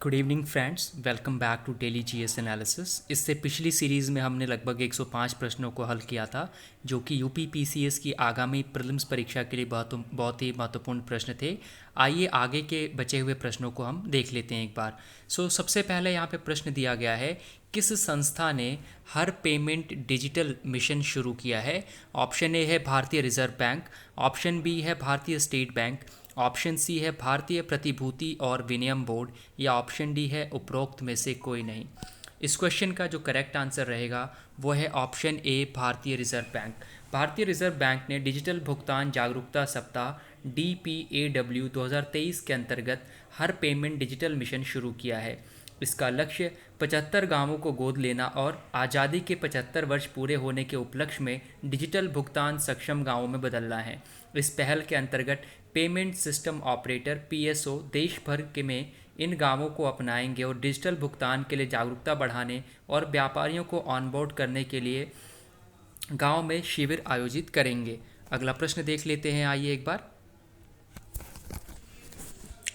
Good evening friends, welcome back to daily GS analysis. इससे पिछली series में हमने लगभग 105 प्रश्नों को हल किया था, जो कि यूपी पीसीएस की आगामी प्रीलिम्स परीक्षा के लिए बहुत ही महत्वपूर्ण प्रश्न थे। आइए आगे के बचे हुए प्रश्नों को हम देख लेते हैं एक बार। सबसे पहले यहाँ पे प्रश्न दिया गया है, किस संस्था ने हर पेमेंट डिजिटल मिशन शुरू किया है? ऑप्शन ए है भारतीय रिजर्व बैंक, ऑप्शन बी है भारतीय स्टेट बैंक, ऑप्शन सी है भारतीय प्रतिभूति और विनिमय बोर्ड, या ऑप्शन डी है उपरोक्त में से कोई नहीं। इस क्वेश्चन का जो करेक्ट आंसर रहेगा वो है ऑप्शन ए भारतीय रिजर्व बैंक। भारतीय रिजर्व बैंक ने डिजिटल भुगतान जागरूकता सप्ताह DPAW 2023 के अंतर्गत हर पेमेंट डिजिटल मिशन शुरू किया है। इसका लक्ष्य 75 गांवों को गोद लेना और आज़ादी के 75 वर्ष पूरे होने के उपलक्ष्य में डिजिटल भुगतान सक्षम गांवों में बदलना है। इस पहल के अंतर्गत पेमेंट सिस्टम ऑपरेटर PSO देश भर के में इन गांवों को अपनाएंगे और डिजिटल भुगतान के लिए जागरूकता बढ़ाने और व्यापारियों को ऑनबोर्ड करने के लिए गांव में शिविर आयोजित करेंगे। अगला प्रश्न देख लेते हैं, आइए एक बार।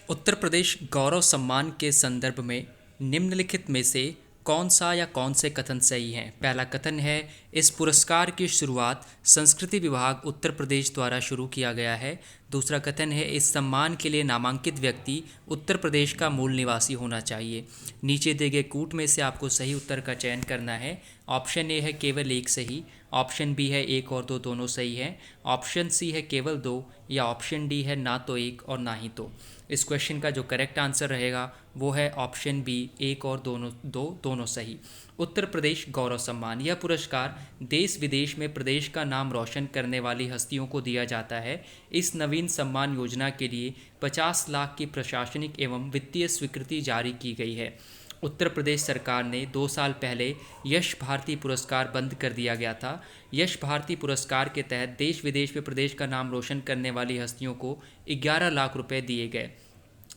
उत्तर प्रदेश गौरव सम्मान के संदर्भ में निम्नलिखित में से कौन सा या कौन से कथन सही हैं? पहला कथन है, इस पुरस्कार की शुरुआत संस्कृति विभाग उत्तर प्रदेश द्वारा शुरू किया गया है। दूसरा कथन है, इस सम्मान के लिए नामांकित व्यक्ति उत्तर प्रदेश का मूल निवासी होना चाहिए। नीचे दिए गए कूट में से आपको सही उत्तर का चयन करना है। ऑप्शन ए है केवल एक सही, ऑप्शन बी है एक और दो दोनों सही हैं, ऑप्शन सी है केवल दो, या ऑप्शन डी है ना तो एक और ना ही दो। इस क्वेश्चन का जो करेक्ट आंसर रहेगा वो है ऑप्शन बी, एक और दोनों सही। उत्तर प्रदेश गौरव सम्मान, यह पुरस्कार देश विदेश में प्रदेश का नाम रोशन करने वाली हस्तियों को दिया जाता है। इस नवीन सम्मान योजना के लिए 50 लाख की प्रशासनिक एवं वित्तीय स्वीकृति जारी की गई है। उत्तर प्रदेश सरकार ने 2 साल पहले यश भारती पुरस्कार बंद कर दिया गया था। यश भारती पुरस्कार के तहत देश विदेश में प्रदेश का नाम रोशन करने वाली हस्तियों को 11 लाख रुपए दिए गए।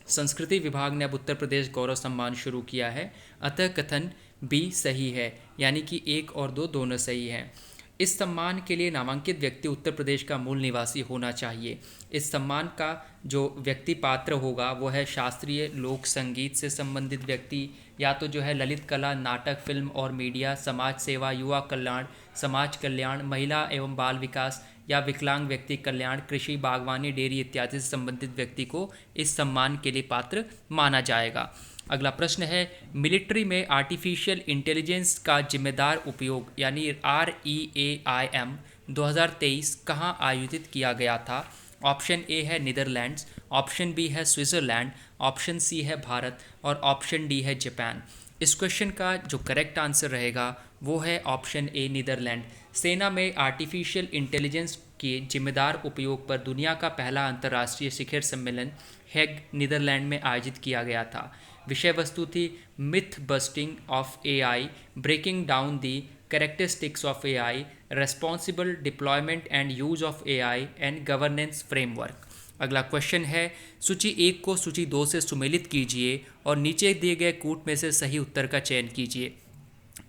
संस्कृति विभाग ने अब उत्तर प्रदेश गौरव सम्मान शुरू किया है, अतः कथन बी सही है, यानी कि एक और दो दोनों सही हैं। इस सम्मान के लिए नामांकित व्यक्ति उत्तर प्रदेश का मूल निवासी होना चाहिए। इस सम्मान का जो व्यक्ति पात्र होगा वो है शास्त्रीय लोक संगीत से संबंधित व्यक्ति, या तो जो है ललित कला, नाटक, फिल्म और मीडिया, समाज सेवा, युवा कल्याण, समाज कल्याण, महिला एवं बाल विकास या विकलांग व्यक्ति कल्याण, कृषि, बागवानी, डेयरी इत्यादि से संबंधित व्यक्ति को इस सम्मान के लिए पात्र माना जाएगा। अगला प्रश्न है, मिलिट्री में आर्टिफिशियल इंटेलिजेंस का जिम्मेदार उपयोग यानी REAIM 2023 कहाँ आयोजित किया गया था? ऑप्शन ए है नीदरलैंड्स, ऑप्शन बी है स्विट्ज़रलैंड, ऑप्शन सी है भारत और ऑप्शन डी है जापान। इस क्वेश्चन का जो करेक्ट आंसर रहेगा वो है ऑप्शन ए नीदरलैंड। सेना में आर्टिफिशियल इंटेलिजेंस के जिम्मेदार उपयोग पर दुनिया का पहला अंतर्राष्ट्रीय शिखर सम्मेलन हेग नीदरलैंड में आयोजित किया गया था। विषय वस्तु थी myth busting of AI, breaking down the characteristics of AI, responsible deployment and use of AI and governance framework. अगला क्वेश्चन है, सूची 1 को सूची 2 से सुमेलित कीजिए और नीचे दिए गए कूट में से सही उत्तर का चयन कीजिए।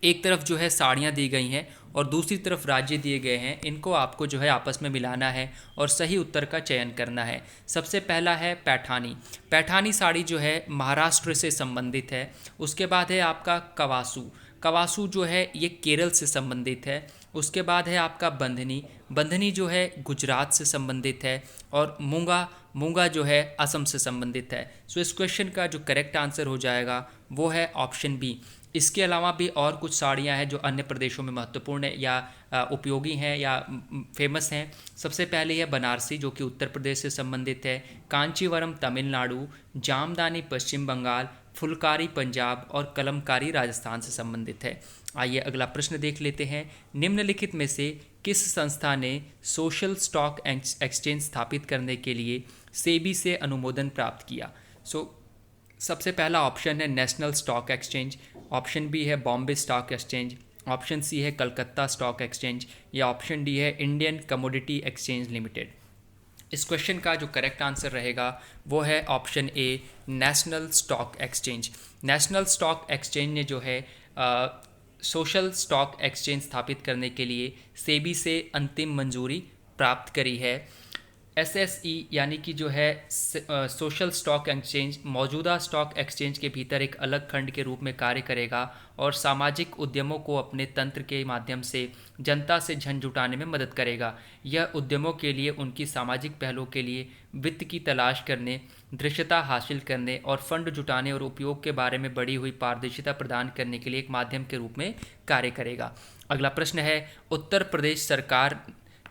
एक तरफ जो है साड़ियाँ दी गई हैं और दूसरी तरफ राज्य दिए गए हैं। इनको आपको जो है आपस में मिलाना है और सही उत्तर का चयन करना है। सबसे पहला है पैठानी। पैठानी साड़ी जो है महाराष्ट्र से संबंधित है। उसके बाद है आपका कवासू। कवासू जो है ये केरल से संबंधित है। उसके बाद है आपका बंधनी। बंधनी जो है गुजरात से संबंधित है। और मूंगा, मूंगा जो है असम से संबंधित है। इस क्वेश्चन का जो करेक्ट आंसर हो जाएगा वो है ऑप्शन बी। इसके अलावा भी और कुछ साड़ियाँ हैं जो अन्य प्रदेशों में महत्वपूर्ण है या उपयोगी हैं या फेमस हैं। सबसे पहले है बनारसी, जो कि उत्तर प्रदेश से संबंधित है। कांचीवरम तमिलनाडु, जामदानी पश्चिम बंगाल, फुलकारी पंजाब और कलमकारी राजस्थान से संबंधित है। आइए अगला प्रश्न देख लेते हैं। निम्नलिखित में से किस संस्था ने सोशल स्टॉक एक्सचेंज स्थापित करने के लिए सेबी से अनुमोदन प्राप्त किया? सबसे पहला ऑप्शन है national stock exchange, option B है Bombay stock exchange, option C है कलकत्ता स्टॉक एक्सचेंज, या ऑप्शन डी है इंडियन कमोडिटी एक्सचेंज लिमिटेड। इस क्वेश्चन का जो करेक्ट आंसर रहेगा वो है option A national stock exchange. National stock exchange ने जो है सोशल स्टॉक एक्सचेंज स्थापित करने के लिए सेबी से अंतिम मंजूरी प्राप्त करी है। एसएसई यानी कि जो है सोशल स्टॉक एक्सचेंज मौजूदा स्टॉक एक्सचेंज के भीतर एक अलग खंड के रूप में कार्य करेगा और सामाजिक उद्यमों को अपने तंत्र के माध्यम से जनता से धन जुटाने में मदद करेगा। यह उद्यमों के लिए उनकी सामाजिक पहलों के लिए वित्त की तलाश करने, दृश्यता हासिल करने और फंड जुटाने और उपयोग के बारे में बढ़ी हुई पारदर्शिता प्रदान करने के लिए एक माध्यम के रूप में कार्य करेगा। अगला प्रश्न है, उत्तर प्रदेश सरकार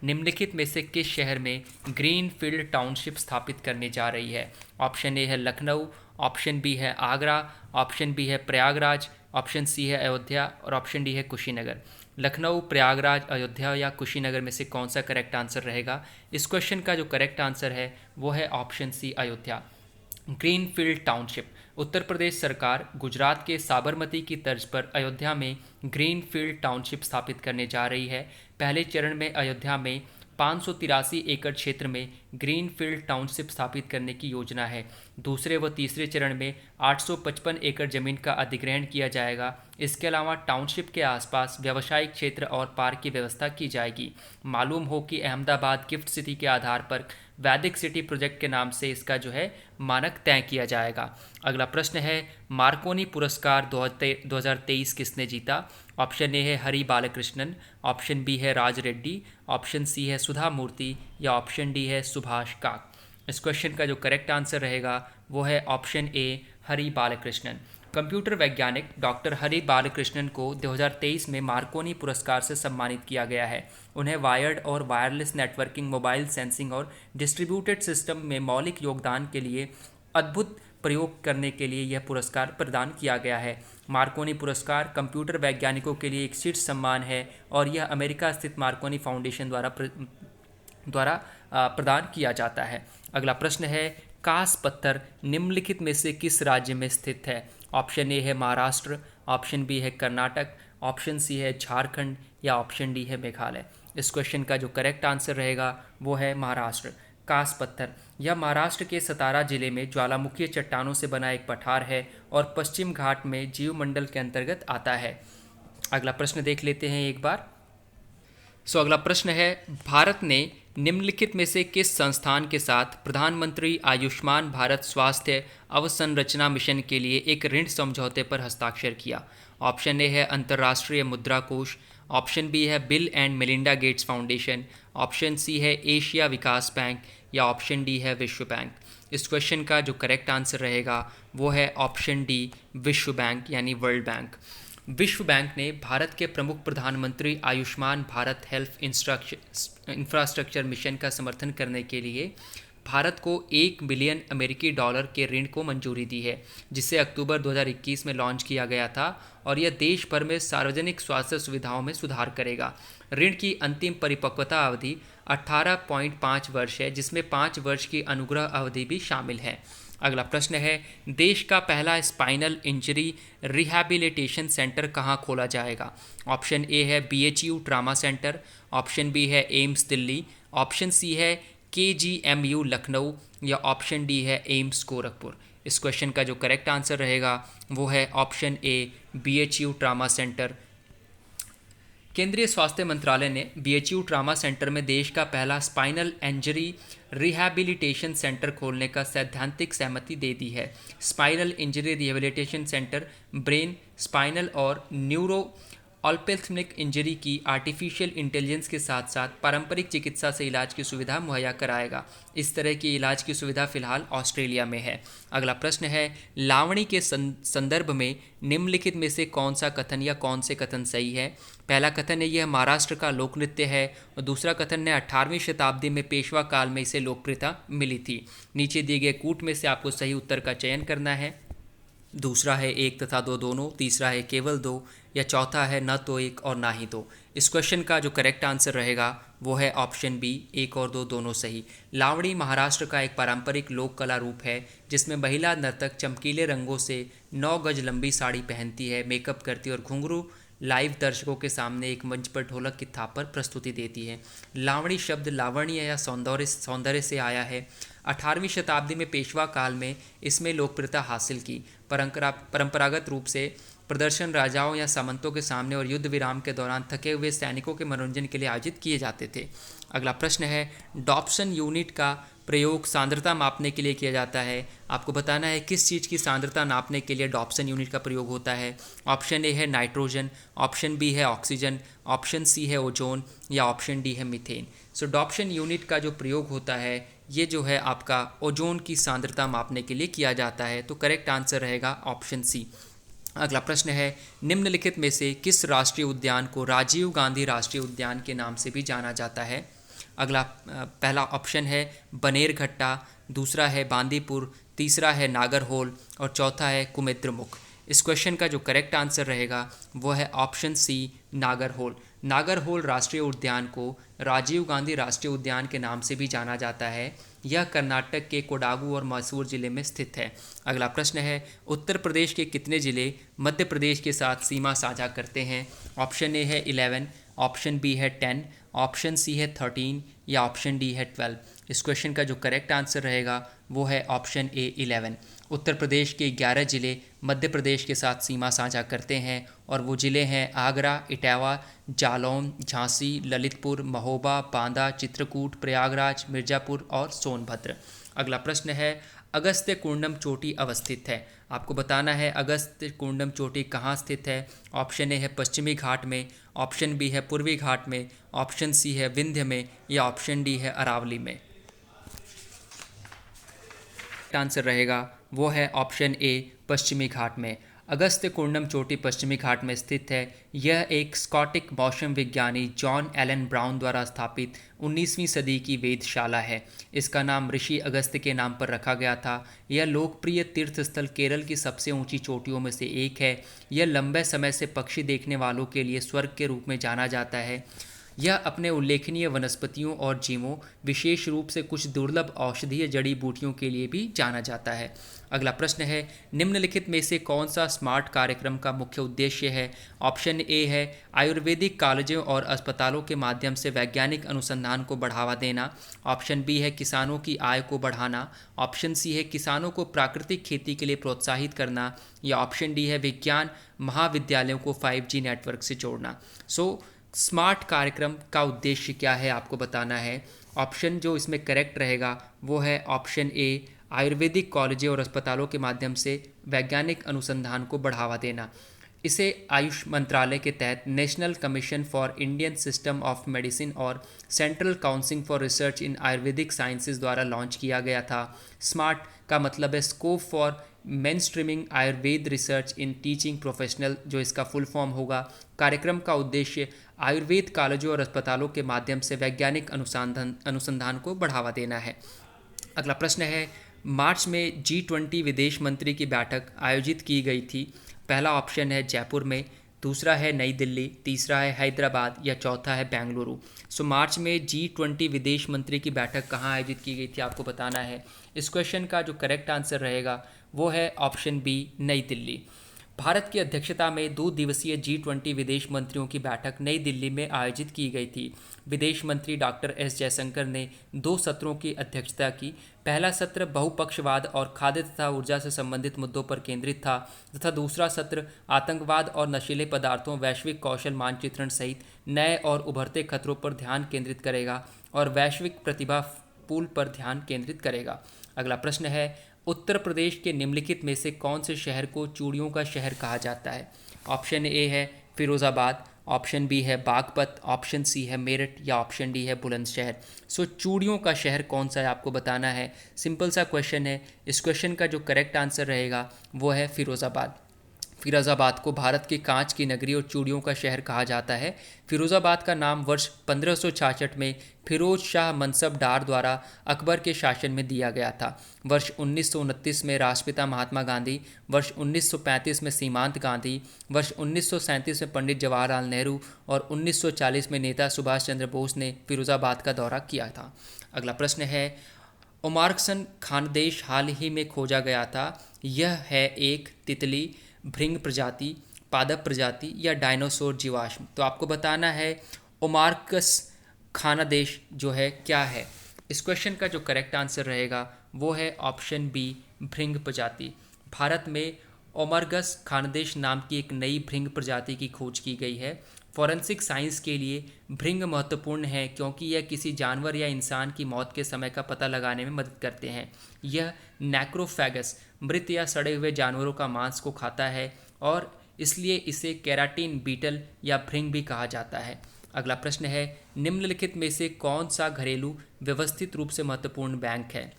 निम्नलिखित में से किस शहर में ग्रीनफील्ड टाउनशिप स्थापित करने जा रही है? ऑप्शन ए है लखनऊ, ऑप्शन बी है आगरा, ऑप्शन बी है प्रयागराज, ऑप्शन सी है अयोध्या और ऑप्शन डी है कुशीनगर। लखनऊ, प्रयागराज, अयोध्या या कुशीनगर में से कौन सा करेक्ट आंसर रहेगा? इस क्वेश्चन का जो करेक्ट आंसर है वो है option C Ayodhya. Greenfield township, Uttar Pradesh सरकार गुजरात के साबरमती की तर्ज पर अयोध्या में ग्रीनफील्ड टाउनशिप स्थापित करने जा रही है। पहले चरण में अयोध्या में 583 एकड़ क्षेत्र में ग्रीनफील्ड टाउनशिप स्थापित करने की योजना है। दूसरे व तीसरे चरण में 855 एकड़ जमीन का अधिग्रहण किया जाएगा। इसके अलावा टाउनशिप के आसपास व्यावसायिक क्षेत्र और पार्क की व्यवस्था की जाएगी। मालूम हो कि अहमदाबाद गिफ्ट सिटी के आधार पर वैदिक सिटी प्रोजेक्ट के नाम से इसका जो है मानक तय किया जाएगा। अगला प्रश्न है, मार्कोनी पुरस्कार 2023 किसने जीता? ऑप्शन ए है हरि बालकृष्णन, ऑप्शन बी है राज रेड्डी, ऑप्शन सी है सुधा मूर्ति या ऑप्शन डी है सुभाष काक। इस क्वेश्चन का जो करेक्ट आंसर रहेगा वो है ऑप्शन ए हरि बालकृष्णन। कंप्यूटर वैज्ञानिक डॉक्टर हरि बालकृष्णन को 2023 में मार्कोनी पुरस्कार से सम्मानित किया गया है। उन्हें वायर्ड और वायरलेस नेटवर्किंग, मोबाइल सेंसिंग और डिस्ट्रीब्यूटेड सिस्टम में मौलिक योगदान के लिए अद्भुत प्रयोग करने के लिए यह पुरस्कार प्रदान किया गया है। मार्कोनी पुरस्कार कंप्यूटर वैज्ञानिकों के लिए एक शीर्ष सम्मान है और यह अमेरिका स्थित मार्कोनी फाउंडेशन द्वारा प्रदान किया जाता है। अगला प्रश्न है, कास पत्थर निम्नलिखित में से किस राज्य में स्थित है? ऑप्शन ए है महाराष्ट्र, ऑप्शन बी है कर्नाटक, ऑप्शन सी है झारखंड या ऑप्शन डी है मेघालय। इस क्वेश्चन का जो करेक्ट आंसर रहेगा वो है महाराष्ट्र। कास पत्थर यह महाराष्ट्र के सतारा जिले में ज्वालामुखीय चट्टानों से बना एक पठार है और पश्चिम घाट में जीवमंडल के अंतर्गत आता है। अगला प्रश्न देख लेते हैं एक बार। अगला प्रश्न है, भारत ने निम्नलिखित में से किस संस्थान के साथ प्रधानमंत्री आयुष्मान भारत स्वास्थ्य अवसंरचना मिशन के लिए एक ऋण समझौते पर हस्ताक्षर किया? ऑप्शन ए है अंतर्राष्ट्रीय मुद्रा कोष, ऑप्शन बी है Bill and Melinda Gates foundation, option C है एशिया विकास बैंक या ऑप्शन डी है विश्व बैंक। इस क्वेश्चन का जो करेक्ट आंसर रहेगा वो है ऑप्शन डी विश्व बैंक यानी वर्ल्ड बैंक। विश्व बैंक ने भारत के प्रमुख प्रधानमंत्री Ayushman Bharat health infrastructure mission का समर्थन करने के लिए भारत को $1 बिलियन अमेरिकी डॉलर के ऋण को मंजूरी दी है, जिसे अक्टूबर 2021 में लॉन्च किया गया था और यह देश भर में सार्वजनिक स्वास्थ्य सुविधाओं में सुधार करेगा। ऋण की अंतिम परिपक्वता अवधि 18.5 वर्ष है, जिसमें 5 वर्ष की अनुग्रह अवधि भी शामिल है। अगला प्रश्न है, देश का पहला स्पाइनल इंजरी रिहैबिलिटेशन सेंटर कहाँ खोला जाएगा? ऑप्शन ए है BHU trauma centre, option B है एम्स दिल्ली, ऑप्शन सी है KGMU लखनऊ या ऑप्शन डी है एम्स गोरखपुर। इस क्वेश्चन का जो करेक्ट आंसर रहेगा वो है option A BHU trauma centre. केंद्रीय स्वास्थ्य मंत्रालय ने BHU ट्रामा सेंटर में देश का पहला स्पाइनल इंजरी रिहैबिलिटेशन सेंटर खोलने का सैद्धांतिक सहमति दे दी है। Spinal injury rehabilitation centre brain, spinal और न्यूरो ऑर्थोपेडिक इंजरी की आर्टिफिशियल इंटेलिजेंस के साथ साथ पारंपरिक चिकित्सा से इलाज की सुविधा मुहैया कराएगा। इस तरह की इलाज की सुविधा फिलहाल ऑस्ट्रेलिया में है। अगला प्रश्न है, लावणी के संदर्भ में निम्नलिखित में से कौन सा कथन या कौन से कथन सही है? पहला कथन है यह महाराष्ट्र का लोक नृत्य है और दूसरा कथन है 18वीं शताब्दी में पेशवा काल में इसे लोकप्रियता मिली थी। नीचे दिए गए कूट में से आपको सही उत्तर का चयन करना है। दूसरा है एक तथा दो दोनों, तीसरा है केवल दो या चौथा है न तो एक और ना ही दो। इस क्वेश्चन का जो करेक्ट आंसर रहेगा वो है ऑप्शन बी एक और दो दोनों सही। लावणी महाराष्ट्र का एक पारंपरिक लोक कला रूप है जिसमें महिला नर्तक चमकीले रंगों से 9 गज लंबी साड़ी पहनती है, मेकअप करती है और घुंघरू लाइव दर्शकों के सामने एक मंच पर ढोलक की थाप पर प्रस्तुति देती है। लावणी शब्द लावण्य या सौंदर्य से आया है। 18वीं शताब्दी में पेशवा काल में इसमें लोकप्रियता हासिल की। परंपरागत रूप से प्रदर्शन राजाओं या सामंतों के सामने और युद्ध विराम के दौरान थके हुए सैनिकों के मनोरंजन के लिए आयोजित किए जाते थे। अगला प्रश्न है, डॉप्सन यूनिट का प्रयोग सांद्रता मापने के लिए किया जाता है। आपको बताना है किस चीज़ की सांद्रता नापने के लिए डॉप्सन यूनिट का प्रयोग होता है। ऑप्शन ए है नाइट्रोजन, ऑप्शन बी है ऑक्सीजन, ऑप्शन सी है ओजोन या ऑप्शन डी है मीथेन। सो डॉप्सन यूनिट का जो प्रयोग होता है ये जो है आपका ओजोन की सांद्रता मापने के लिए किया जाता है। तो करेक्ट आंसर रहेगा ऑप्शन सी। अगला प्रश्न है, निम्नलिखित में से किस राष्ट्रीय उद्यान को राजीव गांधी राष्ट्रीय उद्यान के नाम से भी जाना जाता है। अगला पहला ऑप्शन है बनेरघट्टा, दूसरा है बांदीपुर, तीसरा है नागरहोल और चौथा है कुमेद्रमुख। इस क्वेश्चन का जो करेक्ट आंसर रहेगा वो है ऑप्शन सी नागरहोल। नागरहोल राष्ट्रीय उद्यान को राजीव गांधी राष्ट्रीय उद्यान के नाम से भी जाना जाता है। यह कर्नाटक के कोडागू और मैसूर जिले में स्थित है। अगला प्रश्न है, उत्तर प्रदेश के कितने जिले मध्य प्रदेश के साथ सीमा साझा करते हैं। ऑप्शन ए है 11, ऑप्शन बी है 10, ऑप्शन सी है 13 या ऑप्शन डी है 12। इस क्वेश्चन का जो करेक्ट आंसर रहेगा वो है ऑप्शन ए 11। उत्तर प्रदेश के 11 ज़िले मध्य प्रदेश के साथ सीमा साझा करते हैं और वो ज़िले हैं आगरा, इटावा, जालौन, झांसी, ललितपुर, महोबा, बांदा, चित्रकूट, प्रयागराज, मिर्ज़ापुर और सोनभद्र। अगला प्रश्न है, अगस्त्य कुंडम चोटी अवस्थित है। आपको बताना है अगस्त्य कुंडम चोटी कहाँ स्थित है। ऑप्शन ए है पश्चिमी घाट में, ऑप्शन बी है पूर्वी घाट में, ऑप्शन सी है विंध्य में या ऑप्शन डी है अरावली में। आंसर रहेगा वो है ऑप्शन ए पश्चिमी घाट में। अगस्त्य कुंडम चोटी पश्चिमी घाट में स्थित है। यह एक स्कॉटिक मौसम विज्ञानी जॉन एलन ब्राउन द्वारा स्थापित 19वीं सदी की वेधशाला है। इसका नाम ऋषि अगस्त्य के नाम पर रखा गया था। यह लोकप्रिय तीर्थस्थल केरल की सबसे ऊंची चोटियों में से एक है। यह लंबे समय से पक्षी देखने वालों के लिए स्वर्ग के रूप में जाना जाता है। यह अपने उल्लेखनीय वनस्पतियों और जीवों, विशेष रूप से कुछ दुर्लभ औषधीय जड़ी बूटियों के लिए भी जाना जाता है। अगला प्रश्न है, निम्नलिखित में से कौन सा स्मार्ट कार्यक्रम का मुख्य उद्देश्य है। ऑप्शन ए है आयुर्वेदिक कॉलेजों और अस्पतालों के माध्यम से वैज्ञानिक अनुसंधान को बढ़ावा देना, ऑप्शन बी है किसानों की आय को बढ़ाना, ऑप्शन सी है किसानों को प्राकृतिक खेती के लिए प्रोत्साहित करना या ऑप्शन डी है विज्ञान महाविद्यालयों को 5G नेटवर्क से जोड़ना। स्मार्ट कार्यक्रम का उद्देश्य क्या है आपको बताना है। ऑप्शन जो इसमें करेक्ट रहेगा वो है ऑप्शन ए आयुर्वेदिक कॉलेजों और अस्पतालों के माध्यम से वैज्ञानिक अनुसंधान को बढ़ावा देना। इसे आयुष मंत्रालय के तहत national commission for Indian system of medicine और central council for research in ayurvedic sciences द्वारा लॉन्च किया गया था। स्मार्ट का मतलब है scope for mainstreaming Ayurveda research in teaching professional, जो इसका फुल फॉर्म होगा। कार्यक्रम का उद्देश्य आयुर्वेद कॉलेजों और अस्पतालों के माध्यम से वैज्ञानिक अनुसंधान को बढ़ावा देना है। अगला प्रश्न है, मार्च में G20 विदेश मंत्री की बैठक आयोजित की गई थी। पहला ऑप्शन है जयपुर में, दूसरा है नई दिल्ली, तीसरा है हैदराबाद या चौथा है बेंगलुरु। मार्च में G20 विदेश मंत्री की बैठक कहाँ आयोजित की गई थी आपको बताना है। इस क्वेश्चन का जो करेक्ट आंसर रहेगा वो है ऑप्शन बी नई दिल्ली। भारत की अध्यक्षता में 2 दिवसीय G20 विदेश मंत्रियों की बैठक नई दिल्ली में आयोजित की गई थी। विदेश मंत्री डॉक्टर एस जयशंकर ने 2 सत्रों की अध्यक्षता की। पहला सत्र बहुपक्षवाद और खाद्य तथा ऊर्जा से संबंधित मुद्दों पर केंद्रित था तथा दूसरा सत्र आतंकवाद और नशीले पदार्थों, वैश्विक कौशल मानचित्रण सहित नए और उभरते खतरों पर ध्यान केंद्रित करेगा और वैश्विक प्रतिभा पूल पर ध्यान केंद्रित करेगा। अगला प्रश्न है, उत्तर प्रदेश के निम्नलिखित में से कौन से शहर को चूड़ियों का शहर कहा जाता है। ऑप्शन ए है फिरोज़ाबाद, ऑप्शन बी है बागपत, ऑप्शन सी है मेरठ या ऑप्शन डी है बुलंदशहर। चूड़ियों का शहर कौन सा है आपको बताना है। सिंपल सा क्वेश्चन है। इस क्वेश्चन का जो करेक्ट आंसर रहेगा वो है फिरोज़ाबाद। फिरोज़ाबाद को भारत की कांच की नगरी और चूड़ियों का शहर कहा जाता है। फिरोज़ाबाद का नाम वर्ष 1566 में फिरोज शाह मनसबदार द्वारा अकबर के शासन में दिया गया था। वर्ष 1929 में राष्ट्रपिता महात्मा गांधी, वर्ष 1935 में सीमांत गांधी, वर्ष 1937 में पंडित जवाहरलाल नेहरू और 1940 में नेता सुभाष चंद्र बोस ने फिरोज़ाबाद का दौरा किया था। अगला प्रश्न है, ओमार्कसन खानदेश हाल ही में खोजा गया था। यह है एक तितली, भृंग प्रजाति, पादप प्रजाति या डायनासोर जीवाश्म। तो आपको बताना है ओमार्कस खानादेश जो है क्या है। इस क्वेश्चन का जो करेक्ट आंसर रहेगा वो है ऑप्शन बी भृंग प्रजाति। भारत में ओमरगस खानदेश नाम की एक नई भृंग प्रजाति की खोज की गई है। फॉरेंसिक साइंस के लिए भृंग महत्वपूर्ण है क्योंकि यह किसी जानवर या इंसान की मौत के समय का पता लगाने में मदद करते हैं। यह नेक्रोफेगस मृत या सड़े हुए जानवरों का मांस को खाता है और इसलिए इसे केराटिन बीटल या भृंग भी कहा जाता है। अगला प्रश्न है, निम्नलिखित में से कौन सा घरेलू व्यवस्थित रूप से महत्वपूर्ण बैंक है?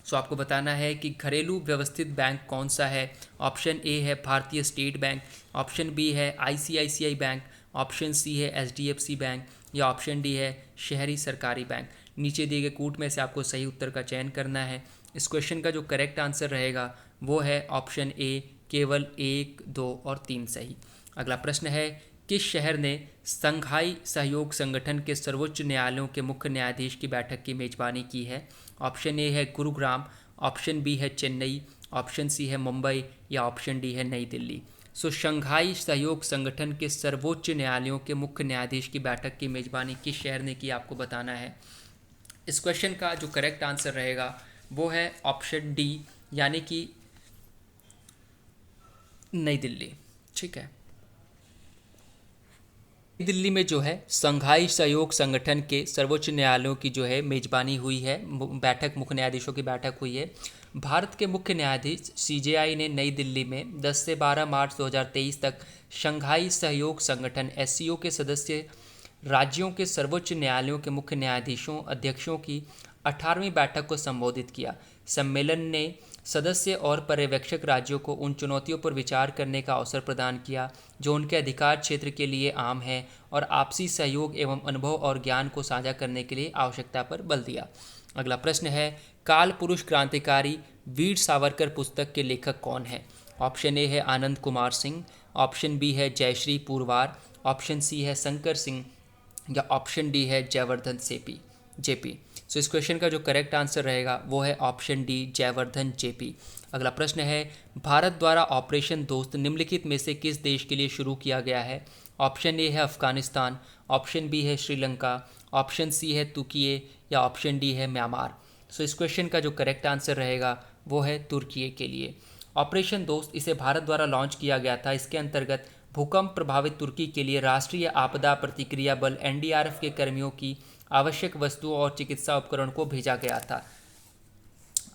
सो आपको बताना है कि घरेलू व्यवस्थित बैंक कौन सा है। ऑप्शन ए है भारतीय स्टेट बैंक, ऑप्शन बी है आईसीआईसीआई बैंक, ऑप्शन सी है एचडीएफसी बैंक या ऑप्शन डी है शहरी सरकारी बैंक। नीचे दिए गए कूट में से आपको सही उत्तर का चयन करना है। इस क्वेश्चन का जो करेक्ट आंसर रहेगा वो है ऑप्शन ए, केवल 1, 2 और 3 सही। अगला प्रश्न है, किस शहर ने संघाई सहयोग संगठन के सर्वोच्च न्यायालयों के मुख्य न्यायाधीश की बैठक की मेजबानी की है? ऑप्शन ए है गुरुग्राम, ऑप्शन बी है चेन्नई, ऑप्शन सी है मुंबई या ऑप्शन डी है नई दिल्ली। सो शंघाई सहयोग संगठन के सर्वोच्च न्यायालयों के मुख्य न्यायाधीश की बैठक की मेजबानी किस शहर ने की, आपको बताना है। इस क्वेश्चन का जो करेक्ट आंसर रहेगा वो है ऑप्शन डी, यानी कि नई दिल्ली। ठीक है, नई दिल्ली में जो है संघाई सहयोग संगठन के सर्वोच्च न्यायालयों की जो है मेजबानी हुई है, बैठक मुख्य न्यायाधीशों की बैठक हुई है। भारत के मुख्य न्यायाधीश सीजेआई ने नई दिल्ली में 10 से 12 मार्च 2023 तक शंघाई सहयोग संगठन एससीओ के सदस्य राज्यों के सर्वोच्च न्यायालयों के मुख्य न्यायाधीशों अध्यक्षों की 18वीं बैठक को संबोधित किया। सम्मेलन ने सदस्य और पर्यवेक्षक राज्यों को उन चुनौतियों पर विचार करने का अवसर प्रदान किया जो उनके अधिकार क्षेत्र के लिए आम है और आपसी सहयोग एवं अनुभव और ज्ञान को साझा करने के लिए आवश्यकता पर बल दिया। अगला प्रश्न है, काल पुरुष क्रांतिकारी वीर सावरकर पुस्तक के लेखक कौन है? ऑप्शन ए है आनंद कुमार सिंह, ऑप्शन बी है जयश्री पुरवार, ऑप्शन सी है शंकर सिंह या ऑप्शन डी है जयवर्धन जेपी। सो इस क्वेश्चन का जो करेक्ट आंसर रहेगा वो है ऑप्शन डी, जयवर्धन जेपी। अगला प्रश्न है, भारत द्वारा ऑपरेशन दोस्त निम्नलिखित में से किस देश के लिए शुरू किया गया है? ऑप्शन ए है अफगानिस्तान, ऑप्शन बी है श्रीलंका, ऑप्शन सी है तुर्की या ऑप्शन डी है म्यांमार। सो इस क्वेश्चन का जो करेक्ट आंसर रहेगा वो है तुर्की के लिए। ऑपरेशन दोस्त इसे भारत द्वारा लॉन्च किया गया था। इसके अंतर्गत भूकंप प्रभावित तुर्की के लिए राष्ट्रीय आपदा प्रतिक्रिया बल एनडीआरएफ के कर्मियों की आवश्यक वस्तुओं और चिकित्सा उपकरण को भेजा गया था।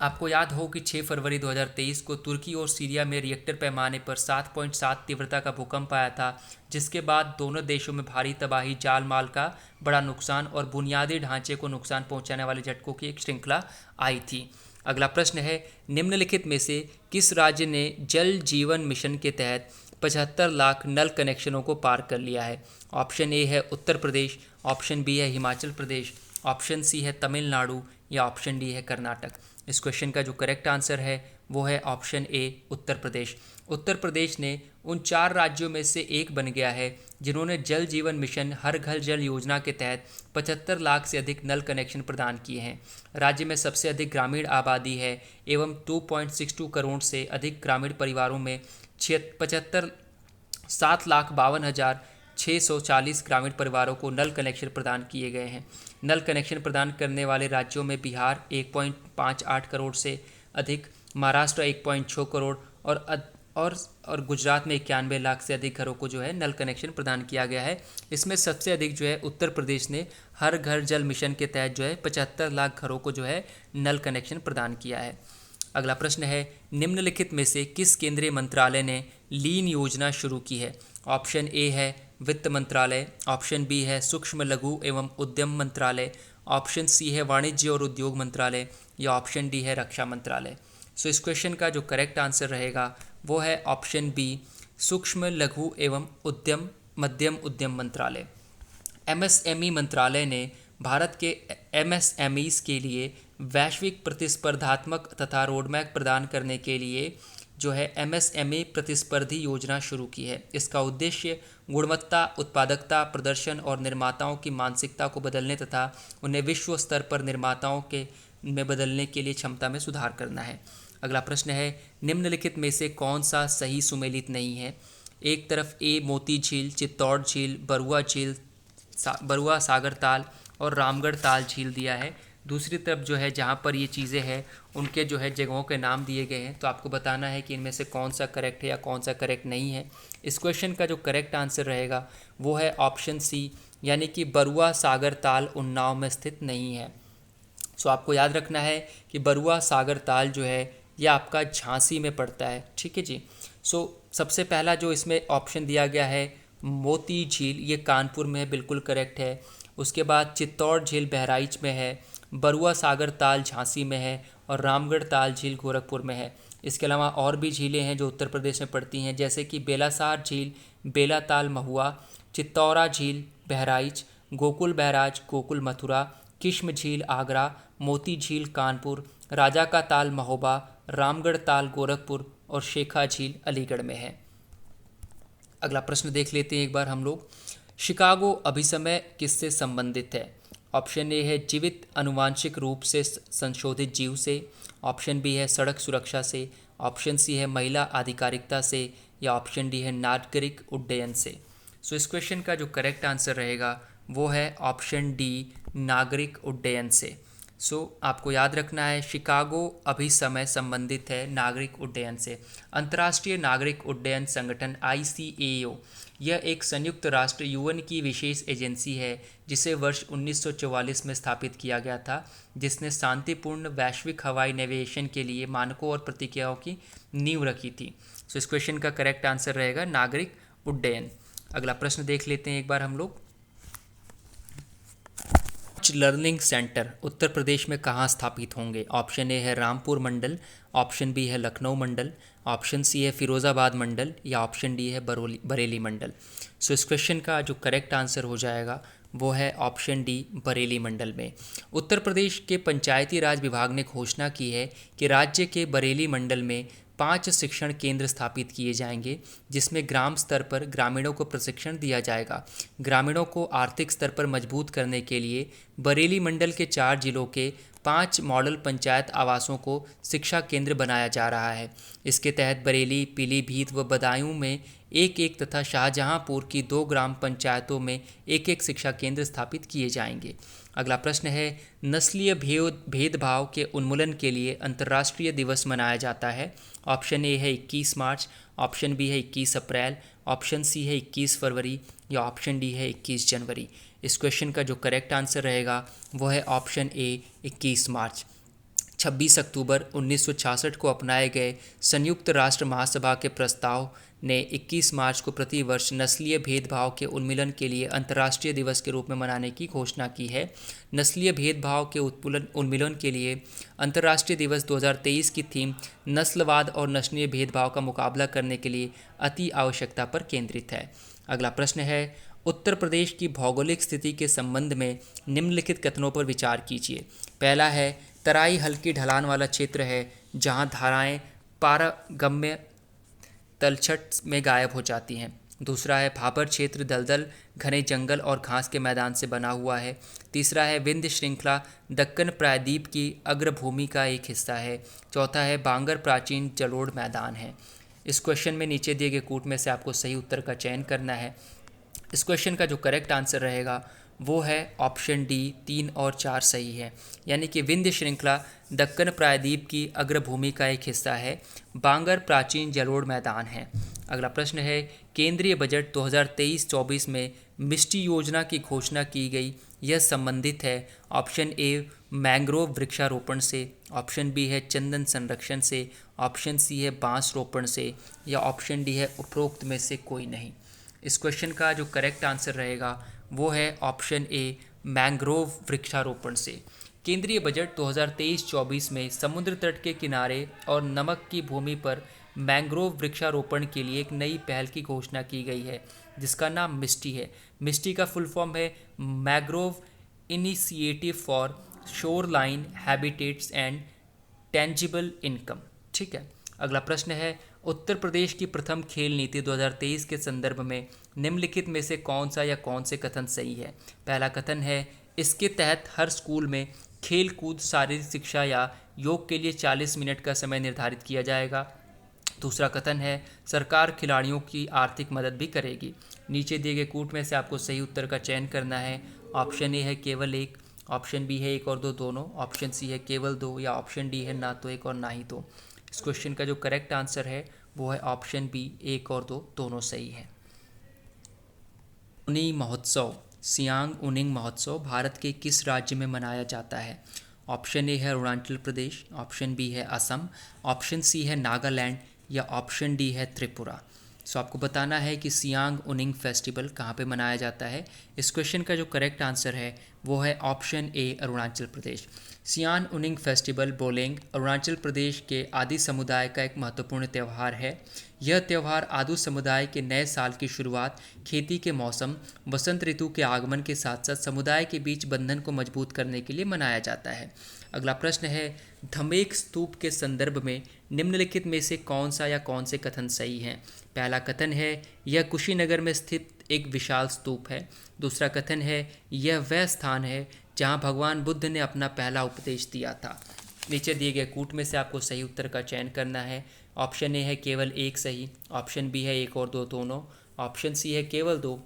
आपको याद हो कि 6 फरवरी 2023 को तुर्की और सीरिया में रिएक्टर पैमाने पर 7.7 तीव्रता का भूकंप आया था, जिसके बाद दोनों देशों में भारी तबाही, जान माल का बड़ा नुकसान और बुनियादी ढांचे को नुकसान पहुंचाने वाले झटकों की एक श्रृंखला आई थी। अगला प्रश्न है, निम्नलिखित में से किस राज्य ने जल जीवन मिशन के तहत 75 लाख नल कनेक्शनों को पार कर लिया है? ऑप्शन ए है उत्तर प्रदेश, ऑप्शन बी है हिमाचल प्रदेश, ऑप्शन सी है तमिलनाडु या ऑप्शन डी है कर्नाटक। इस क्वेश्चन का जो करेक्ट आंसर है वो है ऑप्शन ए, उत्तर प्रदेश। उत्तर प्रदेश ने उन 4 राज्यों में से एक बन गया है जिन्होंने जल जीवन मिशन हर घर जल योजना के तहत 75 लाख से अधिक नल कनेक्शन प्रदान किए हैं। राज्य में सबसे अधिक ग्रामीण आबादी है एवं 2.62 करोड़ से अधिक ग्रामीण परिवारों में 7,52,640 ग्रामीण परिवारों को नल कनेक्शन प्रदान किए गए हैं। नल कनेक्शन प्रदान करने वाले राज्यों में बिहार 1.58 करोड़ से अधिक, महाराष्ट्र 1.6 करोड़ और गुजरात में 91 लाख से अधिक घरों को जो है नल कनेक्शन प्रदान किया गया है। इसमें सबसे अधिक जो है उत्तर प्रदेश ने हर घर जल मिशन के तहत जो है 75 लाख घरों को जो है नल कनेक्शन प्रदान किया है। अगला प्रश्न है, निम्नलिखित में से किस केंद्रीय मंत्रालय ने लीन योजना शुरू की है? ऑप्शन ए है वित्त मंत्रालय, ऑप्शन बी है सूक्ष्म लघु एवं उद्यम मंत्रालय, ऑप्शन सी है वाणिज्य और उद्योग मंत्रालय या ऑप्शन डी है रक्षा मंत्रालय। सो इस क्वेश्चन का जो करेक्ट आंसर रहेगा वो है ऑप्शन बी, सूक्ष्म लघु एवं मध्यम उद्यम मंत्रालय। एमएसएमई मंत्रालय ने भारत के एमएसएमईज के लिए वैश्विक प्रतिस्पर्धात्मक तथा रोडमैप प्रदान करने के लिए जो है एमएसएमई प्रतिस्पर्धी योजना शुरू की है। इसका उद्देश्य गुणवत्ता, उत्पादकता, प्रदर्शन और निर्माताओं की मानसिकता को बदलने तथा उन्हें विश्व स्तर पर निर्माताओं के में बदलने के लिए क्षमता में सुधार करना है। अगला प्रश्न है, निम्नलिखित में से कौन सा सही सुमेलित नहीं है? एक तरफ ए मोती झील, चित्तौड़ झील, बरुआ सागर ताल और रामगढ़ ताल झील दिया है, दूसरी तरफ जो है जहाँ पर ये चीज़ें हैं उनके जो है जगहों के नाम दिए गए हैं, तो आपको बताना है कि इनमें से कौन सा करेक्ट है या कौन सा करेक्ट नहीं है। इस क्वेश्चन का जो करेक्ट आंसर रहेगा वो है ऑप्शन सी, यानी कि बरुआ सागर ताल उन्नाव में स्थित नहीं है। सो आपको याद रखना है कि बरुआ सागर ताल जो है ये आपका झांसी में पड़ता है, ठीक है जी। सो सबसे पहला जो इसमें ऑप्शन दिया गया है मोती झील, ये कानपुर में है, बिल्कुल करेक्ट है। उसके बाद चित्तौड़ झील बहराइच में है, बरुआ सागर ताल झांसी में है और रामगढ़ ताल झील गोरखपुर में है। इसके अलावा और भी झीलें हैं जो उत्तर प्रदेश में पड़ती हैं, जैसे कि बेलासार झील, बेलाताल महुआ, चित्तौरा झील बहराइच, गोकुल बहराज गोकुल मथुरा, किश्म झील आगरा, मोती झील कानपुर, राजा का ताल महोबा, रामगढ़ ताल गोरखपुर और शेखा झील अलीगढ़ में है। अगला प्रश्न देख लेते हैं एक बार हम लोग। शिकागो अभिसमय किससे संबंधित है? ऑप्शन ए है जीवित अनुवांशिक रूप से संशोधित जीव से, ऑप्शन बी है सड़क सुरक्षा से, ऑप्शन सी है महिला आधिकारिकता से या ऑप्शन डी है नागरिक उड्डयन से। सो इस क्वेश्चन का जो करेक्ट आंसर रहेगा वो है ऑप्शन डी, नागरिक उड्डयन से। सो आपको याद रखना है शिकागो अभिसमय संबंधित है नागरिक उड्डयन से। अंतर्राष्ट्रीय नागरिक उड्डयन संगठन ICAO यह एक संयुक्त राष्ट्र UN की विशेष एजेंसी है जिसे वर्ष 1944 में स्थापित किया गया था, जिसने शांतिपूर्ण वैश्विक हवाई नेविगेशन के लिए मानकों और प्रक्रियाओं की नींव रखी थी। सो इस क्वेश्चन का करेक्ट आंसर रहेगा नागरिक उड्डयन। अगला प्रश्न देख लेते हैं एक बार हम लोग। लर्निंग सेंटर उत्तर प्रदेश में कहाँ स्थापित होंगे? ऑप्शन ए है रामपुर मंडल, ऑप्शन बी है लखनऊ मंडल, ऑप्शन सी है फिरोज़ाबाद मंडल या ऑप्शन डी है बरेली मंडल। सो इस क्वेश्चन का जो करेक्ट आंसर हो जाएगा वो है ऑप्शन डी, बरेली मंडल में। उत्तर प्रदेश के पंचायती राज विभाग ने घोषणा की है कि राज्य के बरेली मंडल में 5 शिक्षण केंद्र स्थापित किए जाएंगे, जिसमें ग्राम स्तर पर ग्रामीणों को प्रशिक्षण दिया जाएगा। ग्रामीणों को आर्थिक स्तर पर मजबूत करने के लिए बरेली मंडल के 4 जिलों के 5 मॉडल पंचायत आवासों को शिक्षा केंद्र बनाया जा रहा है। इसके तहत बरेली, पीलीभीत व बदायूं में एक एक तथा शाहजहांपुर की 2 ग्राम पंचायतों में एक एक शिक्षा केंद्र स्थापित किए जाएंगे। अगला प्रश्न है नस्लीय भेदभाव के उन्मूलन के लिए अंतर्राष्ट्रीय दिवस मनाया जाता है। ऑप्शन ए है 21 मार्च, ऑप्शन बी है 21 अप्रैल, ऑप्शन सी है 21 फरवरी या ऑप्शन डी है 21 जनवरी। इस क्वेश्चन का जो करेक्ट आंसर रहेगा वो है ऑप्शन ए, 21 मार्च। 26 अक्टूबर 1966 को अपनाए गए संयुक्त राष्ट्र महासभा के प्रस्ताव ने 21 मार्च को प्रतिवर्ष नस्लीय भेदभाव के उन्मूलन के लिए अंतर्राष्ट्रीय दिवस के रूप में मनाने की घोषणा की है। नस्लीय भेदभाव के उन्मूलन के लिए अंतर्राष्ट्रीय दिवस 2023 की थीम नस्लवाद और नस्लीय भेदभाव का मुकाबला करने के लिए अति आवश्यकता पर केंद्रित है। अगला प्रश्न है उत्तर प्रदेश की भौगोलिक स्थिति के संबंध में निम्नलिखित कथनों पर विचार कीजिए। पहला है तराई हल्की ढलान वाला क्षेत्र है जहां धाराएं पारगम्य तलछट में गायब हो जाती हैं। दूसरा है भाबर क्षेत्र दलदल, घने जंगल और घास के मैदान से बना हुआ है। तीसरा है विंध्य श्रृंखला दक्कन प्रायद्वीप की अग्रभूमि का एक हिस्सा है। चौथा है बांगर प्राचीन जलोढ़ मैदान है। इस क्वेश्चन में नीचे दिए गए कूट में से आपको सही उत्तर का चयन करना है। इस क्वेश्चन का जो करेक्ट आंसर रहेगा वो है ऑप्शन डी, 3 और 4 सही है। यानी कि विंध्य श्रृंखला दक्कन प्रायद्वीप की अग्रभूमि का एक हिस्सा है, बांगर प्राचीन जलोढ़ मैदान है। अगला प्रश्न है केंद्रीय बजट 2023-24 में मिष्टी योजना की घोषणा की गई, यह संबंधित है ऑप्शन ए मैंग्रोव वृक्षारोपण से, ऑप्शन बी है चंदन संरक्षण से, ऑप्शन सी है बांस रोपण से या ऑप्शन डी है उपरोक्त में से कोई नहीं। इस क्वेश्चन का जो करेक्ट आंसर रहेगा वो है ऑप्शन ए मैंग्रोव वृक्षारोपण से। केंद्रीय बजट 2023-24 में समुद्र तट के किनारे और नमक की भूमि पर मैंग्रोव वृक्षारोपण के लिए एक नई पहल की घोषणा की गई है जिसका नाम मिस्टी है। मिस्टी का फुल फॉर्म है mangrove initiative for shoreline habitats and tangible income. ठीक है। अगला प्रश्न है उत्तर प्रदेश की प्रथम खेल नीति 2023 के संदर्भ में निम्नलिखित में से कौन सा या कौन से कथन सही है? पहला कथन है इसके तहत हर स्कूल में खेल कूद, शारीरिक शिक्षा या योग के लिए 40 मिनट का समय निर्धारित किया जाएगा। दूसरा कथन है सरकार खिलाड़ियों की आर्थिक मदद भी करेगी। नीचे दिए गए कूट में से आपको सही उत्तर का चयन करना है। ऑप्शन ए है केवल एक, ऑप्शन बी है एक और दो दोनों, ऑप्शन सी है केवल दो, या ऑप्शन डी है ना तो एक और ना ही दो। इस क्वेश्चन का जो करेक्ट आंसर है वो है ऑप्शन बी, एक और दो दोनों सही है। उनिंग महोत्सव, सियांग उनिंग महोत्सव भारत के किस राज्य में मनाया जाता है? ऑप्शन ए है अरुणाचल प्रदेश, ऑप्शन बी है असम, ऑप्शन सी है नागालैंड, या ऑप्शन डी है त्रिपुरा। सो आपको बताना है कि सियांग उनिंग फेस्टिवल कहाँ पे मनाया जाता है। इस क्वेश्चन का जो करेक्ट आंसर है वो है ऑप्शन ए, अरुणाचल प्रदेश। सियान उनिंग फेस्टिवल बोलेंग अरुणाचल प्रदेश के आदि समुदाय का एक महत्वपूर्ण त्यौहार है। यह त्यौहार आदि समुदाय के नए साल की शुरुआत, खेती के मौसम, वसंत ऋतु के आगमन के साथ साथ समुदाय के बीच बंधन को मजबूत करने के लिए मनाया जाता है। अगला प्रश्न है, धमेक स्तूप के संदर्भ में निम्नलिखित में से कौन सा या कौन से कथन सही हैं? पहला कथन है यह कुशीनगर में स्थित एक विशाल स्तूप है। दूसरा कथन है यह वह स्थान है जहां भगवान बुद्ध ने अपना पहला उपदेश दिया था। नीचे दिए गए कूट में से आपको सही उत्तर का चयन करना है। ऑप्शन ए है केवल एक सही, ऑप्शन बी है एक और दो दोनों, ऑप्शन सी है केवल दो,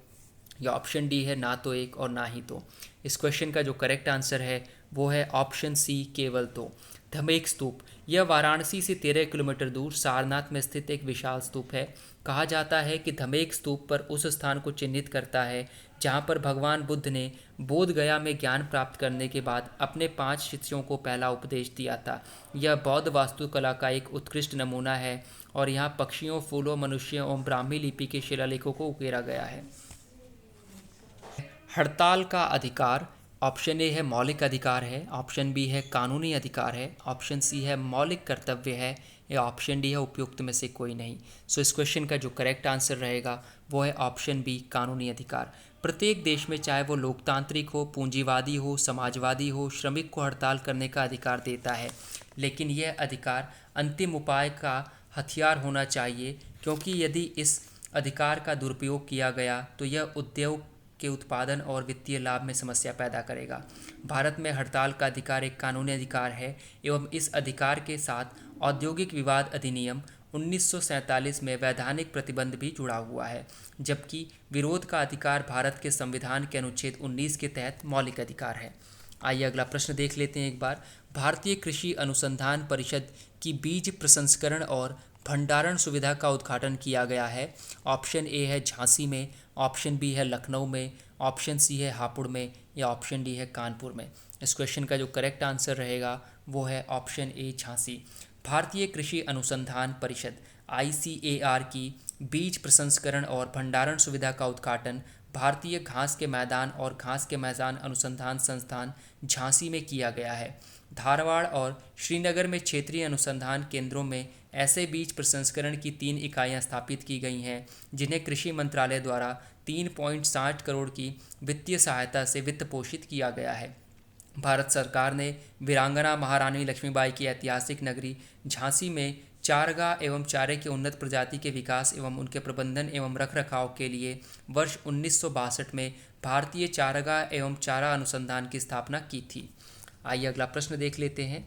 या ऑप्शन डी है ना तो एक और ना ही दो। इस क्वेश्चन का जो करेक्ट आंसर है वो है ऑप्शन सी, केवल दो। धमेक स्तूप यह वाराणसी से 13 किलोमीटर दूर सारनाथ में स्थित एक विशाल स्तूप है। कहा जाता है कि धमेक स्तूप पर उस स्थान को चिन्हित करता है जहाँ पर भगवान बुद्ध ने बोध गया में ज्ञान प्राप्त करने के बाद अपने 5 शिष्यों को पहला उपदेश दिया था। यह बौद्ध वास्तुकला का एक उत्कृष्ट नमूना है और यहाँ पक्षियों, फूलों, मनुष्यों एवं ब्राह्मी लिपि के शिलालेखों को उकेरा गया है। हड़ताल का अधिकार, ऑप्शन ए है मौलिक अधिकार है, ऑप्शन बी है कानूनी अधिकार है, ऑप्शन सी है मौलिक कर्तव्य है, या ऑप्शन डी है उपयुक्त में से कोई नहीं। सो इस क्वेश्चन का जो करेक्ट आंसर रहेगा वो है ऑप्शन बी, कानूनी अधिकार। प्रत्येक देश में चाहे वो लोकतांत्रिक हो, पूंजीवादी हो, समाजवादी हो, श्रमिक को हड़ताल करने का अधिकार देता है, लेकिन यह अधिकार अंतिम उपाय का हथियार होना चाहिए, क्योंकि यदि इस अधिकार का दुरुपयोग किया गया तो यह उद्योग के उत्पादन और वित्तीय लाभ में समस्या पैदा करेगा। भारत में हड़ताल का अधिकार एक कानूनी अधिकार है एवं इस अधिकार के साथ औद्योगिक विवाद अधिनियम 1947 में वैधानिक प्रतिबंध भी जुड़ा हुआ है, जबकि विरोध का अधिकार भारत के संविधान के अनुच्छेद 19 के तहत मौलिक अधिकार है। आइए अगला प्रश्न देख लेते हैं एक बार। भारतीय कृषि अनुसंधान परिषद की बीज प्रसंस्करण और भंडारण सुविधा का उद्घाटन किया गया है। ऑप्शन ए है झांसी में, ऑप्शन बी है लखनऊ में, ऑप्शन सी है हापुड़ में, या ऑप्शन डी है कानपुर में। इस क्वेश्चन का जो करेक्ट आंसर रहेगा वो है ऑप्शन ए, झांसी। भारतीय कृषि अनुसंधान परिषद ICAR की बीज प्रसंस्करण और भंडारण सुविधा का उद्घाटन भारतीय घास के मैदान और घास के मैदान अनुसंधान संस्थान झांसी में किया गया है। धारवाड़ और श्रीनगर में क्षेत्रीय अनुसंधान केंद्रों में ऐसे बीज प्रसंस्करण की 3 इकाइयाँ स्थापित की गई हैं, जिन्हें कृषि मंत्रालय द्वारा 3.60 करोड़ की वित्तीय सहायता से वित्त पोषित किया गया है। भारत सरकार ने वीरांगना महारानी लक्ष्मीबाई की ऐतिहासिक नगरी झांसी में चारागाह एवं चारे के उन्नत प्रजाति के विकास एवं उनके प्रबंधन एवं रखरखाव के लिए वर्ष 1962 में भारतीय चारागाह एवं चारा अनुसंधान की स्थापना की थी। आइए अगला प्रश्न देख लेते हैं।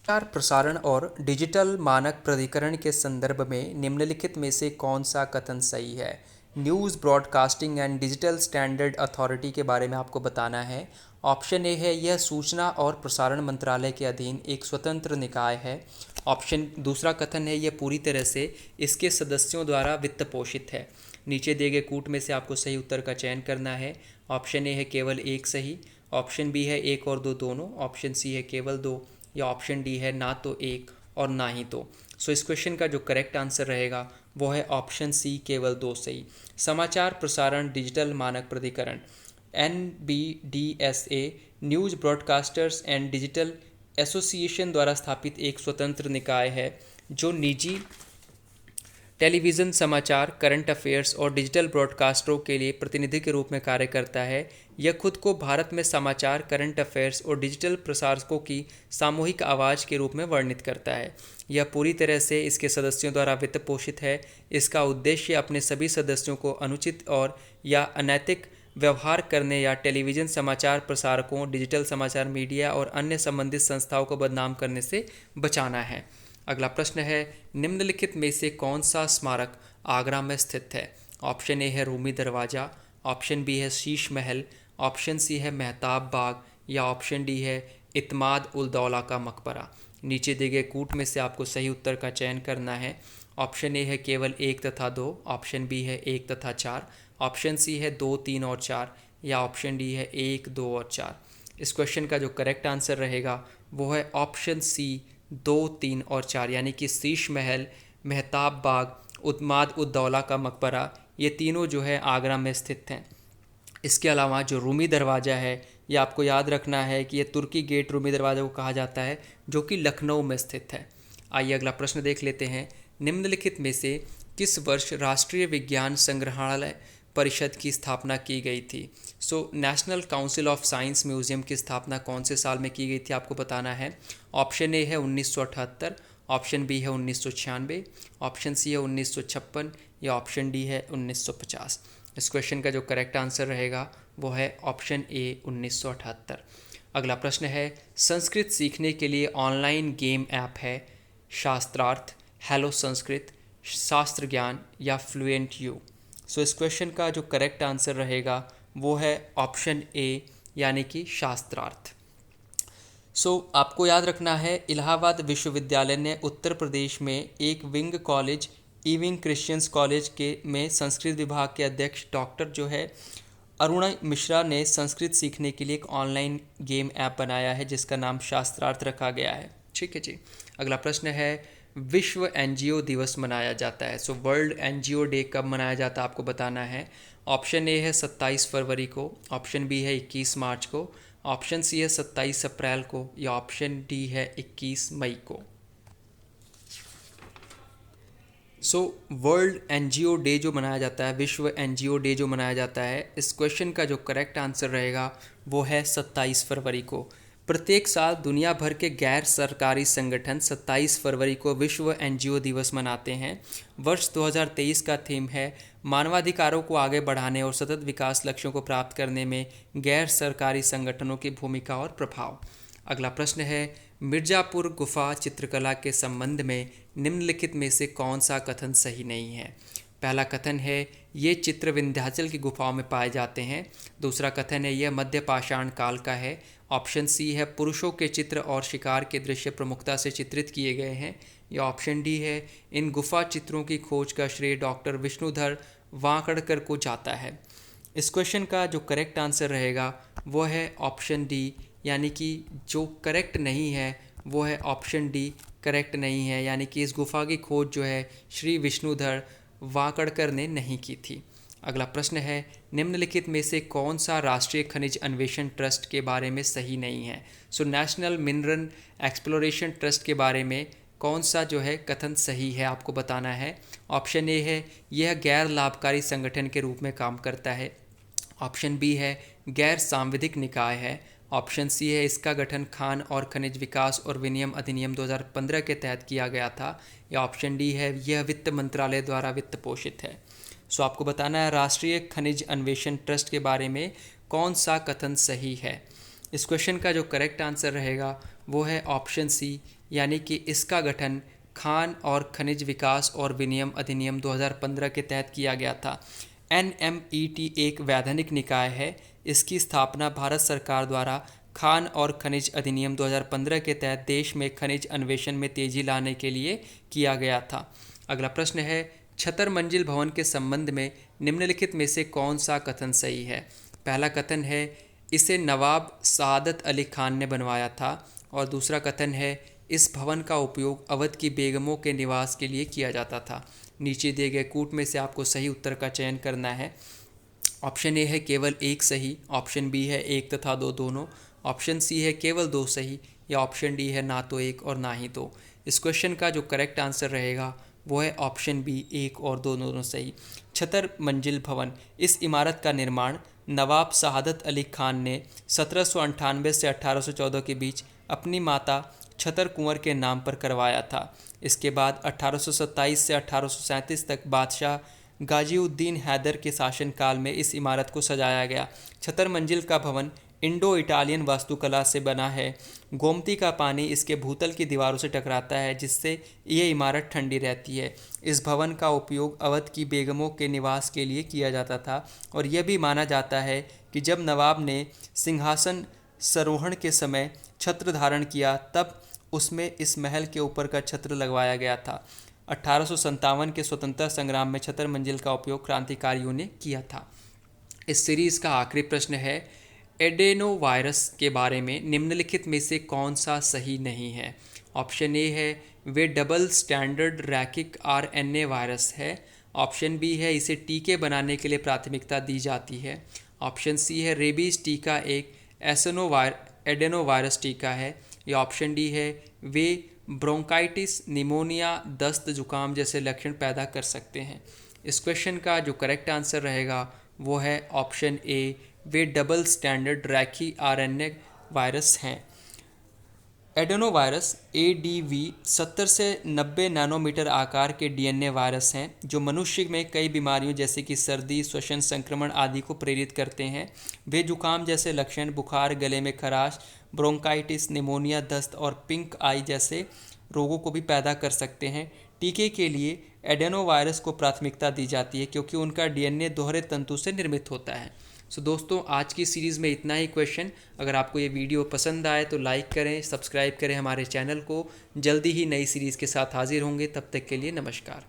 संचार प्रसारण और डिजिटल मानक प्राधिकरण के संदर्भ में निम्नलिखित में से कौन सा कथन सही है? News broadcasting and digital standard authority के बारे में आपको बताना है। ऑप्शन ए है यह सूचना और प्रसारण मंत्रालय के अधीन एक स्वतंत्र निकाय है। ऑप्शन दूसरा कथन है यह पूरी तरह से इसके सदस्यों द्वारा वित्त पोषित है। नीचे दिए गए कूट में से आपको सही उत्तर का चयन करना है। ऑप्शन ए है केवल एक सही, ऑप्शन बी है एक और दो दोनों, ऑप्शन सी है केवल दो, या ऑप्शन डी है ना तो एक और ना ही दो। सो इस क्वेश्चन का जो करेक्ट आंसर रहेगा वो है ऑप्शन सी, केवल दो सही। समाचार प्रसारण डिजिटल मानक प्राधिकरण NBDSA news broadcasters and digital association द्वारा स्थापित एक स्वतंत्र निकाय है जो निजी टेलीविज़न समाचार, करंट अफेयर्स और डिजिटल ब्रॉडकास्टरों के लिए प्रतिनिधि के रूप में कार्य करता है। यह खुद को भारत में समाचार, करंट अफेयर्स और डिजिटल प्रसारकों की सामूहिक आवाज़ के रूप में वर्णित करता है। यह पूरी तरह से इसके सदस्यों द्वारा वित्त पोषित है। इसका उद्देश्य अपने सभी सदस्यों को अनुचित और या अनैतिक व्यवहार करने या टेलीविज़न समाचार प्रसारकों, डिजिटल समाचार मीडिया और अन्य संबंधित संस्थाओं को बदनाम करने से बचाना है। अगला प्रश्न है, निम्नलिखित में से कौन सा स्मारक आगरा में स्थित है? ऑप्शन ए है रूमी दरवाज़ा, ऑप्शन बी है शीश महल, ऑप्शन सी है मेहताब बाग या ऑप्शन डी है इत्माद उल दौला का मकबरा। नीचे दिए गए कूट में से आपको सही उत्तर का चयन करना है। ऑप्शन ए है केवल 1 तथा 2, ऑप्शन बी है 1 तथा 4, ऑप्शन सी है 2, 3 और 4 या ऑप्शन डी है 1, 2 और 4। इस क्वेश्चन का जो करेक्ट आंसर रहेगा वो है ऑप्शन सी 2, 3 और 4, यानी कि शीश महल, मेहताब बाग, इत्माद उद दौला का मकबरा, ये तीनों जो है आगरा में स्थित हैं। इसके अलावा जो रूमी दरवाज़ा है ये आपको याद रखना है कि ये तुर्की गेट रूमी दरवाज़ा को कहा जाता है, जो कि लखनऊ में स्थित है। आइए अगला प्रश्न देख लेते हैं। निम्नलिखित में से किस वर्ष राष्ट्रीय विज्ञान संग्रहालय परिषद की स्थापना की गई थी? National council of science museum की स्थापना कौन से साल में की गई थी आपको बताना है। ऑप्शन ए है 1978, ऑप्शन बी है 1996, ऑप्शन सी है 1956 या ऑप्शन डी है 1950। इस क्वेश्चन का जो करेक्ट आंसर रहेगा वो है ऑप्शन ए 1978। अगला प्रश्न है, संस्कृत सीखने के लिए ऑनलाइन गेम ऐप है शास्त्रार्थ, हेलो संस्कृत, शास्त्र ज्ञान या फ्लुएंट यू। इस क्वेश्चन का जो करेक्ट आंसर रहेगा वो है ऑप्शन ए यानी कि शास्त्रार्थ। आपको याद रखना है इलाहाबाद विश्वविद्यालय ने उत्तर प्रदेश में एक विंग कॉलेज इविंग क्रिश्चियंस कॉलेज के में संस्कृत विभाग के अध्यक्ष डॉक्टर जो है अरुणा मिश्रा ने संस्कृत सीखने के लिए एक ऑनलाइन गेम ऐप बनाया है जिसका नाम शास्त्रार्थ रखा गया है। ठीक है जी। अगला प्रश्न है, विश्व एनजीओ दिवस मनाया जाता है। वर्ल्ड एनजीओ डे कब मनाया जाता है आपको बताना है। ऑप्शन ए है 27 फरवरी को, ऑप्शन बी है 21 मार्च को, ऑप्शन सी है 27 अप्रैल को या ऑप्शन डी है 21 मई को। वर्ल्ड एनजीओ डे जो मनाया जाता है, विश्व एनजीओ डे जो मनाया जाता है, इस क्वेश्चन का जो करेक्ट आंसर रहेगा वो है 27 फरवरी को। प्रत्येक साल दुनिया भर के गैर सरकारी संगठन 27 फरवरी को विश्व एनजीओ दिवस मनाते हैं। वर्ष 2023 का थीम है मानवाधिकारों को आगे बढ़ाने और सतत विकास लक्ष्यों को प्राप्त करने में गैर सरकारी संगठनों की भूमिका और प्रभाव। अगला प्रश्न है, मिर्ज़ापुर गुफा चित्रकला के संबंध में निम्नलिखित में से कौन सा कथन सही नहीं है? पहला कथन है ये चित्र विंध्याचल की गुफाओं में पाए जाते हैं। दूसरा कथन है यह मध्य पाषाण काल का है। ऑप्शन सी है पुरुषों के चित्र और शिकार के दृश्य प्रमुखता से चित्रित किए गए हैं या ऑप्शन डी है इन गुफा चित्रों की खोज का श्रेय डॉक्टर विष्णुधर वांकड़कर को जाता है। इस क्वेश्चन का जो करेक्ट आंसर रहेगा वो है ऑप्शन डी, यानी कि जो करेक्ट नहीं है वो है ऑप्शन डी करेक्ट नहीं है, यानी कि इस गुफा की खोज जो है श्री विष्णुधर वांकड़कर ने नहीं की थी। अगला प्रश्न है, निम्नलिखित में से कौन सा राष्ट्रीय खनिज अन्वेषण ट्रस्ट के बारे में सही नहीं है? नेशनल मिनरल एक्सप्लोरेशन ट्रस्ट के बारे में कौन सा जो है कथन सही है आपको बताना है। ऑप्शन ए है यह गैर लाभकारी संगठन के रूप में काम करता है। ऑप्शन बी है गैर सांविधिक निकाय है। ऑप्शन सी है इसका गठन खान और खनिज विकास और विनियम अधिनियम 2015 के तहत किया गया था या ऑप्शन डी है यह वित्त मंत्रालय द्वारा वित्त पोषित है। आपको बताना है राष्ट्रीय खनिज अन्वेषण ट्रस्ट के बारे में कौन सा कथन सही है। इस क्वेश्चन का जो करेक्ट आंसर रहेगा वो है ऑप्शन सी, यानी कि इसका गठन खान और खनिज विकास और विनियम अधिनियम 2015 के तहत किया गया था। NMET एक वैधानिक निकाय है। इसकी स्थापना भारत सरकार द्वारा खान और खनिज अधिनियम 2015 के तहत देश में खनिज अन्वेषण में तेजी लाने के लिए किया गया था। अगला प्रश्न है, छतर मंजिल भवन के संबंध में निम्नलिखित में से कौन सा कथन सही है? पहला कथन है इसे नवाब सआदत अली खान ने बनवाया था और दूसरा कथन है इस भवन का उपयोग अवध की बेगमों के निवास के लिए किया जाता था। नीचे दिए गए कूट में से आपको सही उत्तर का चयन करना है। ऑप्शन ए है केवल एक सही, ऑप्शन बी है एक तथा दो दोनों, ऑप्शन सी है केवल दो सही या ऑप्शन डी है ना तो एक और ना ही दो। इस क्वेश्चन का जो करेक्ट आंसर रहेगा वो है ऑप्शन बी, एक और दो दोनों सही। छतर मंजिल भवन, इस इमारत का निर्माण नवाब सआदत अली खान ने 1798 से 1814 के बीच अपनी माता छतर कुंवर के नाम पर करवाया था। इसके बाद 1827 से 1837 तक बादशाह गाजीउद्दीन हैदर के शासनकाल में इस इमारत को सजाया गया। छतर मंजिल का भवन इंडो इटालियन वास्तुकला से बना है। गोमती का पानी इसके भूतल की दीवारों से टकराता है, जिससे ये इमारत ठंडी रहती है। इस भवन का उपयोग अवध की बेगमों के निवास के लिए किया जाता था और यह भी माना जाता है कि जब नवाब ने सिंहासन सरोहण के समय छत्र धारण किया, तब उसमें इस महल के ऊपर का छत्र लगवाया गया था। 1857 के स्वतंत्रता संग्राम में छतर मंजिल का उपयोग क्रांतिकारियों ने किया था। इस सीरीज़ का आखिरी प्रश्न है, एडेनोवायरस के बारे में निम्नलिखित में से कौन सा सही नहीं है? ऑप्शन ए है वे डबल स्टैंडर्ड रैखिक आरएनए वायरस है। ऑप्शन बी है इसे टीके बनाने के लिए प्राथमिकता दी जाती है। ऑप्शन सी है रेबीज टीका एक एडेनोवायरस टीका है। या ऑप्शन डी है वे ब्रोंकाइटिस, निमोनिया, दस्त, जुकाम जैसे लक्षण पैदा कर सकते हैं। इस क्वेश्चन का जो करेक्ट आंसर रहेगा वो है ऑप्शन ए, वे डबल स्टैंडर्ड रैखी आरएनए वायरस हैं। एडेनोवायरस ADV 70 से 90 नैनोमीटर आकार के डीएनए वायरस हैं जो मनुष्य में कई बीमारियों जैसे कि सर्दी, श्वसन संक्रमण आदि को प्रेरित करते हैं। वे जुकाम जैसे लक्षण, बुखार, गले में खराश, ब्रोंकाइटिस, निमोनिया, दस्त और पिंक आई जैसे रोगों को भी पैदा कर सकते हैं। टीके के लिए एडेनोवायरस को प्राथमिकता दी जाती है क्योंकि उनका डीएनए दोहरे तंतु से निर्मित होता है। सो दोस्तों, आज की सीरीज़ में इतना ही क्वेश्चन। अगर आपको ये वीडियो पसंद आए तो लाइक करें, सब्सक्राइब करें हमारे चैनल को। जल्दी ही नई सीरीज़ के साथ हाजिर होंगे, तब तक के लिए नमस्कार।